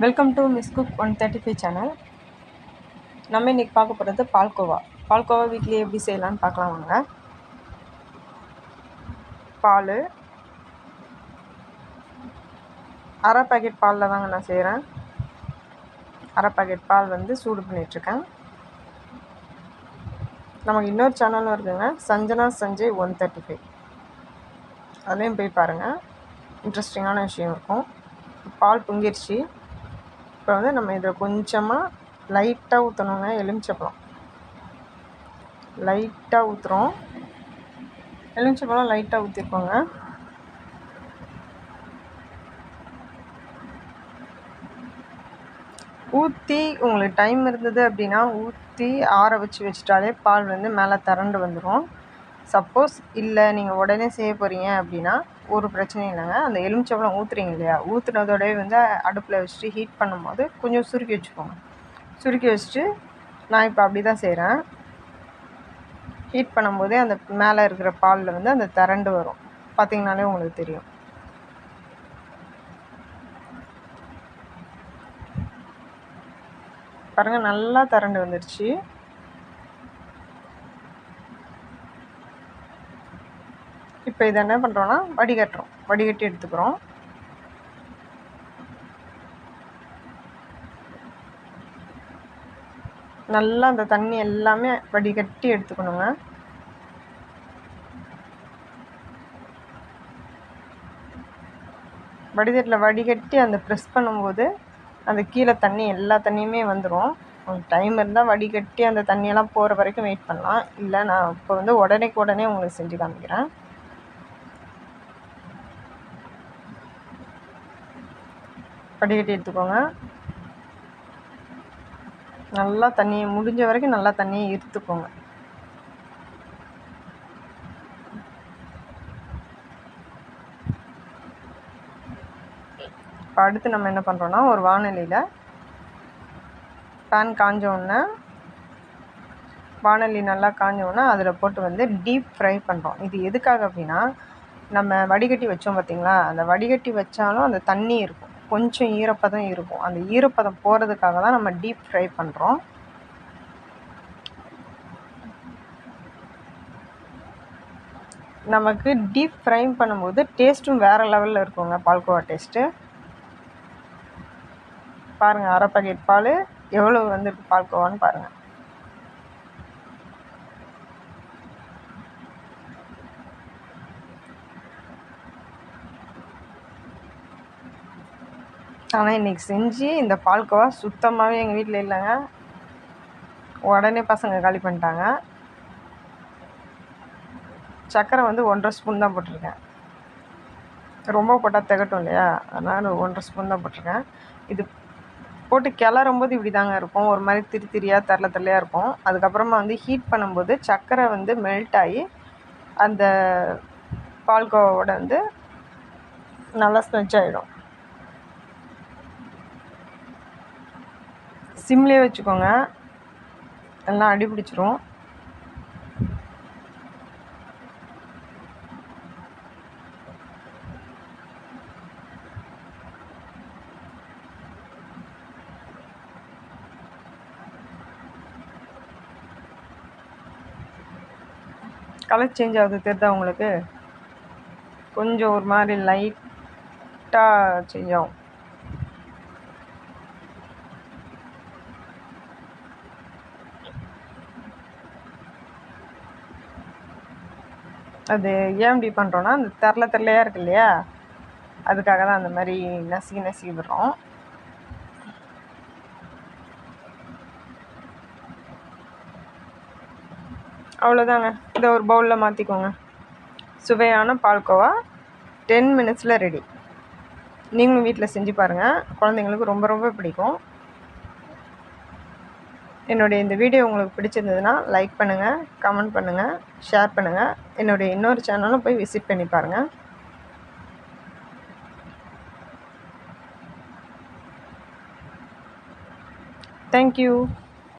Welcome to miss cook 135 channel. நம்ம இன்றைக்கி பார்க்க போகிறது பால்கோவா. பால்கோவா வீட்லேயே எப்படி செய்யலான்னு பார்க்கலாம் வாங்க. பால் அரை பாக்கெட் பாலில் தாங்க நான் செய்கிறேன். அரை பாக்கெட் பால் சூடு பண்ணிகிட்ருக்கேன். நமக்கு இன்னொரு சேனலும் இருக்குதுங்க, சஞ்சனா சஞ்சய் 135. அதுலேயும் போய் பாருங்கள், இன்ட்ரெஸ்டிங்கான விஷயம் இருக்கும். பால் பொங்கிடுச்சு. இப்போ நம்ம இதில் கொஞ்சமாக லைட்டாக ஊற்றணுங்க. எலுமிச்சப்பழம் லைட்டாக ஊற்றுறோம். எலுமிச்சப்பழம் லைட்டாக ஊற்றிருக்கோங்க. ஊற்றி உங்களுக்கு டைம் இருந்தது அப்படின்னா ஊற்றி ஆற வச்சுட்டாலே பால் மேலே திரண்டு வந்துடும். சப்போஸ் இல்லை நீங்கள் உடனே செய்ய போகிறீங்க அப்படின்னா ஒரு பிரச்சனையும் இல்லைங்க. அந்த எலுமிச்சப்பழம் ஊற்றுறீங்க இல்லையா, ஊற்றுனதோடய அடுப்பில் வச்சுட்டு ஹீட் பண்ணும்போது கொஞ்சம் சுருக்கி வச்சுக்கோங்க. சுருக்கி வச்சுட்டு நான் இப்போ அப்படி தான் செய்கிறேன். ஹீட் பண்ணும்போதே அந்த மேலே இருக்கிற பாலில் அந்த திரண்டு வரும். பார்த்திங்கனாலே உங்களுக்கு தெரியும். பாருங்கள், நல்லா திரண்டு வந்துடுச்சு. இப்போ இதை என்ன பண்ணுறோன்னா வடிகட்டி எடுத்துக்கிறோம். நல்லா அந்த தண்ணி எல்லாமே வடிகட்டி எடுத்துக்கணுங்க. வடிகட்டில் வடிகட்டி அந்த ப்ரெஸ் பண்ணும்போது அந்த கீழே தண்ணி எல்லா தண்ணியுமே வந்துடும். உங்களுக்கு டைம் இருந்தால் வடிகட்டி அந்த தண்ணியெல்லாம் போகிற வரைக்கும் வெயிட் பண்ணலாம். இல்லை நான் இப்போ உடனே உங்களுக்கு செஞ்சு காமிக்கிறேன். வடிகட்டி எடுத்துக்கோங்க. நல்லா தண்ணியை முடிஞ்ச வரைக்கும் நல்லா தண்ணியை இருத்துக்கோங்க. இப்போ அடுத்து நம்ம என்ன பண்ணுறோன்னா, ஒரு வாணலியில் பேன் காஞ்சோடனே, வாணலி நல்லா காஞ்சோடனே அதில் போட்டு டீப் ஃப்ரை பண்ணுறோம். இது எதுக்காக அப்படின்னா, நம்ம வடிகட்டி வச்சோம் பார்த்திங்களா, அந்த வடிகட்டி வச்சாலும் அந்த தண்ணி இருக்கும், கொஞ்சம் ஈரப்பதம் இருக்கும். அந்த ஈரப்பதம் போகிறதுக்காக தான் நம்ம டீப் ஃப்ரை பண்ணுறோம். நமக்கு டீப் ஃப்ரை பண்ணும்போது டேஸ்ட்டும் வேறு லெவலில் இருக்குங்க, பால்கோவா டேஸ்ட்டு. பாருங்கள், அரை பாக்கெட் பால் எவ்வளோ பால்கோவான்னு பாருங்கள். ஆனால் இன்றைக்கி செஞ்சு இந்த பால்கோவா சுத்தமாகவே எங்கள் வீட்டில் இல்லைங்க. உடனே பசங்க காலி பண்ணிட்டாங்க. சர்க்கரை 1.5 ஸ்பூன் தான் போட்டிருக்கேன். ரொம்ப போட்டால் திகட்டும் இல்லையா, அதனால் 1.5 ஸ்பூன் தான் போட்டிருக்கேன். இது போட்டு கிளறும்போது இப்படி தாங்க இருக்கும், ஒரு மாதிரி திரியாக தரலையாக இருக்கும். அதுக்கப்புறமா ஹீட் பண்ணும்போது சர்க்கரை மெல்ட் ஆகி அந்த பால்கோவோட நல்லா ஸ்மெச் ஆகிடும். சிம்லேயே வச்சுக்கோங்க, எல்லாம் அடி பிடிச்சிரும். கலர் சேஞ்ச் ஆகுது தெரியுதா உங்களுக்கு? கொஞ்சம் ஒரு மாதிரி லைட்டாக சேஞ்ச் ஆகும். அது ஏன் இப்படி பண்ணுறோன்னா, அந்த தெரிலையாக இருக்கு இல்லையா, அதுக்காக தான் அந்த மாதிரி நசுக்கி விடுறோம். அவ்வளோதாங்க. இதை ஒரு பவுலில் மாற்றிக்கோங்க. சுவையான பால்கோவா 10 மினிட்ஸில் ரெடி. நீங்களும் வீட்டில் செஞ்சு பாருங்கள், குழந்தைங்களுக்கு ரொம்ப ரொம்ப பிடிக்கும். என்னுடைய இந்த வீடியோ உங்களுக்கு பிடிச்சிருந்ததுன்னா லைக் பண்ணுங்கள், கமெண்ட் பண்ணுங்கள், ஷேர் பண்ணுங்கள். என்னுடைய இன்னொரு சேனலும் போய் விசிட் பண்ணி பாருங்கள். தேங்க்யூ.